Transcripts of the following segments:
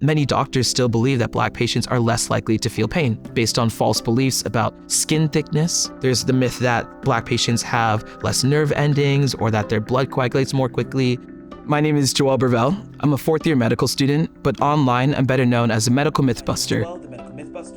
Many doctors still believe that Black patients are less likely to feel pain based on false beliefs about skin thickness. There's the myth that Black patients have less nerve endings or that their blood coagulates more quickly. My name is Joel Bervell. I'm a fourth-year medical student, but online I'm better known as a medical Mythbuster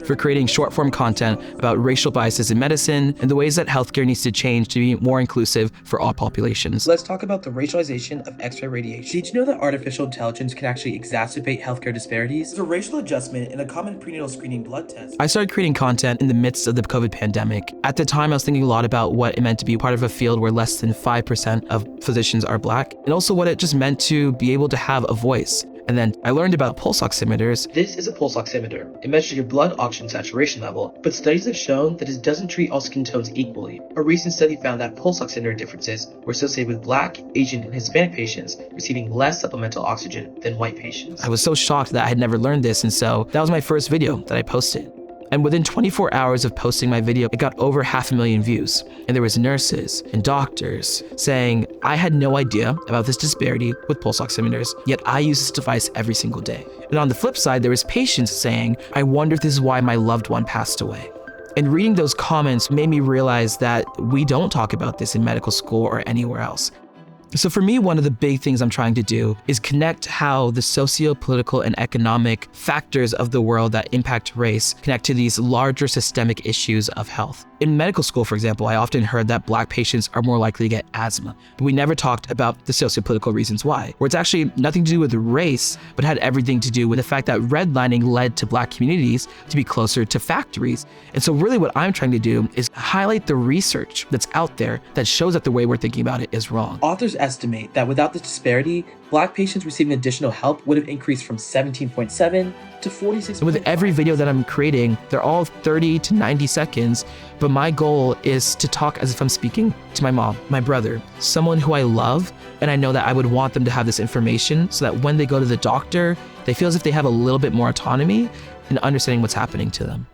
for creating short-form content about racial biases in medicine and the ways that healthcare needs to change to be more inclusive for all populations. Let's talk about the racialization of X-ray radiation. Did you know that artificial intelligence can actually exacerbate healthcare disparities? There's a racial adjustment in a common prenatal screening blood test. I started creating content in the midst of the COVID pandemic. At the time, I was thinking a lot about what it meant to be part of a field where less than 5% of physicians are Black, and also what it just meant to be able to have a voice. And then I learned about pulse oximeters. This is a pulse oximeter. It measures your blood oxygen saturation level, but studies have shown that it doesn't treat all skin tones equally. A recent study found that pulse oximeter differences were associated with Black, Asian, and Hispanic patients receiving less supplemental oxygen than white patients. I was so shocked that I had never learned this, and so that was my first video that I posted. And within 24 hours of posting my video, it got over 500,000 views. And there was nurses and doctors saying, I had no idea about this disparity with pulse oximeters, yet I use this device every single day. And on the flip side, there was patients saying, I wonder if this is why my loved one passed away. And reading those comments made me realize that we don't talk about this in medical school or anywhere else. So for me, one of the big things I'm trying to do is connect how the socio-political and economic factors of the world that impact race connect to these larger systemic issues of health. In medical school, for example, I often heard that Black patients are more likely to get asthma, but we never talked about the socio-political reasons why, where it's actually nothing to do with race, but had everything to do with the fact that redlining led to Black communities to be closer to factories. And so really what I'm trying to do is highlight the research that's out there that shows that the way we're thinking about it is wrong. Authors estimate that without this disparity, Black patients receiving additional help would have increased from 17.7 to 46. With every video that I'm creating, they're all 30 to 90 seconds, but my goal is to talk as if I'm speaking to my mom, my brother, someone who I love, and I know that I would want them to have this information so that when they go to the doctor, they feel as if they have a little bit more autonomy in understanding what's happening to them.